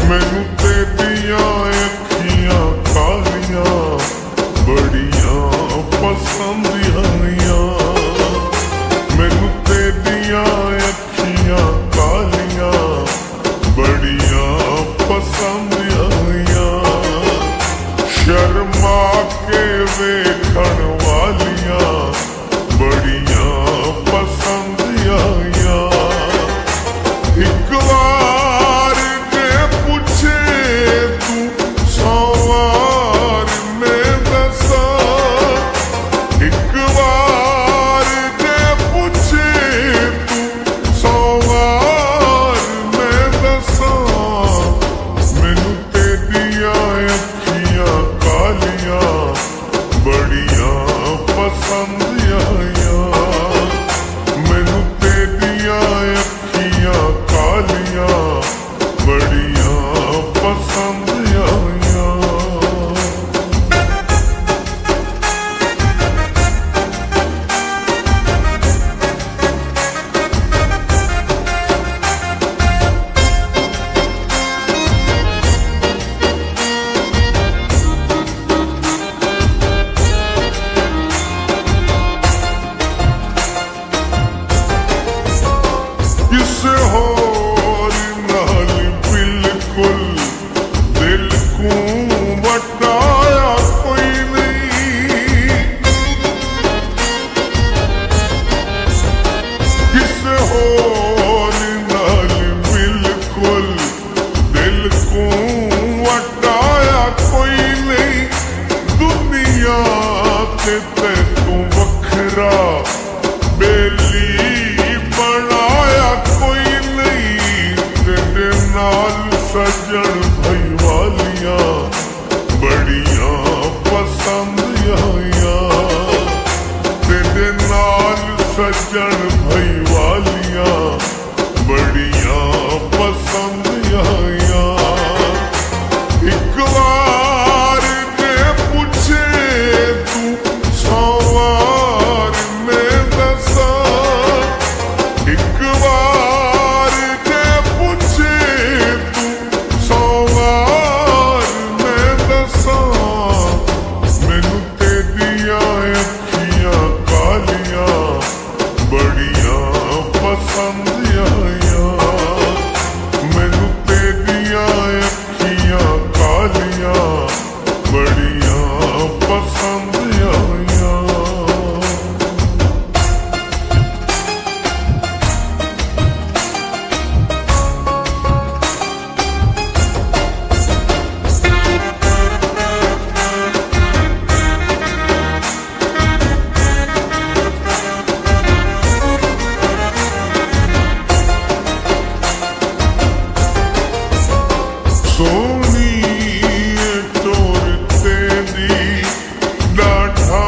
मैनू तेरियां अखियां कालियां बड़ियां पसंद आईयां। मैनू तेरियां अखियां कालियां बड़ियां पसंद आईयां। शर्मा के वेखण वालियां बड़ियां पसंद आईयां। एक बार जे पूछे तू 100 बार मैं दसा। एक बार जे पूछे तू 100 बार मैं दसा। मैनू तेरियां अखियां कालियां बड़ियां पसंद आईयां। मैनू तेरियां अखियां कालियां बड़ियां पसंद आईयां। किसे होर नाल बिल्कुल दिल को वटाया कोई नहीं। किसे होर नाल बिल्कुल दिल को वटाया कोई नहीं। दुनिया ते तू वखरा बेली बनाया कोई नहीं। तेरे नाल सजन भई वालियां बड़ियां पसंद आईयां। तेरे नाल सजन भई वालियां बड़ियां पसंद आईयां। एक बार जे पूछे तू 100 बार मैं दसा। एक बार जे पूछे तू 100 बार मैं दसा। मैनू तेरियां अखियां कालियां बड़ियां पसंद आईयां। मैनू तेरियां अखियां कालियां बड़ियां पसंद आईयां। सोनी टोर तेरी डाठा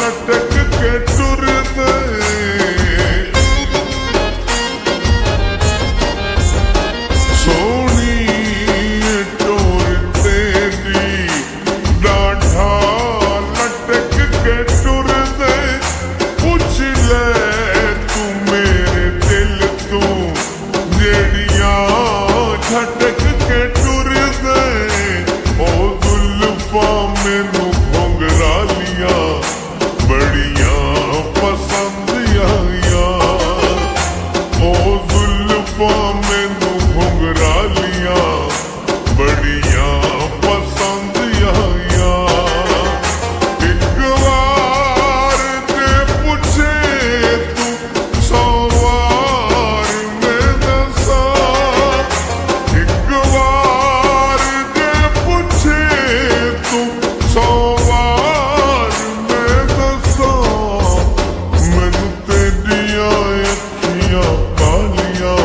लटक के टुर दे। सोनी टोर तेरी डाठा लटक के टुर दे। पूछ ले तू मेरे दिल तू जेड़ियां झटक के टुर गए। ओ जुल्फा मैनू घुंघरालियां बड़ियां पसंद आईयां। ओ जुल्फा मैनू घुंघरालियां बड़ियां पसंद आईयां। एक बार जे पूछे तू 100 बार मैं दसा। एक बार जे पूछे तू 100 बार मैं दसा। मैनू तेरियां अखियां कालियां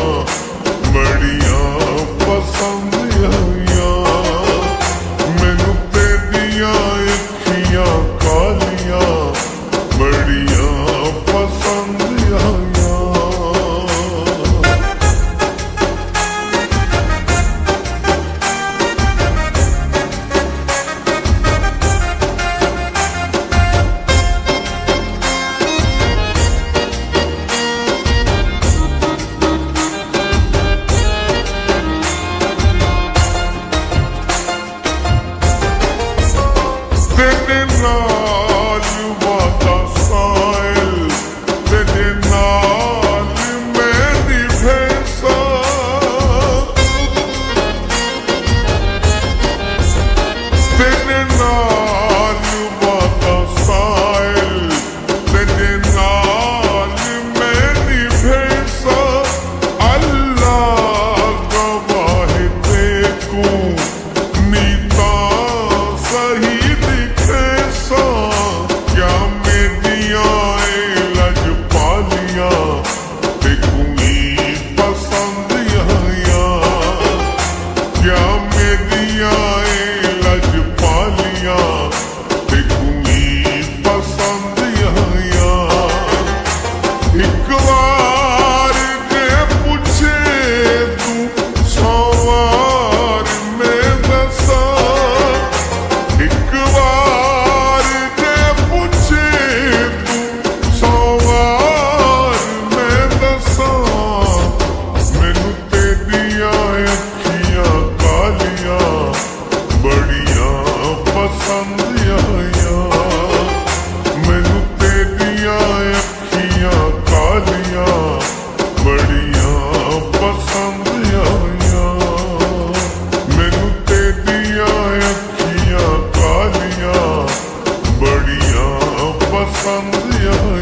ਯਾਰ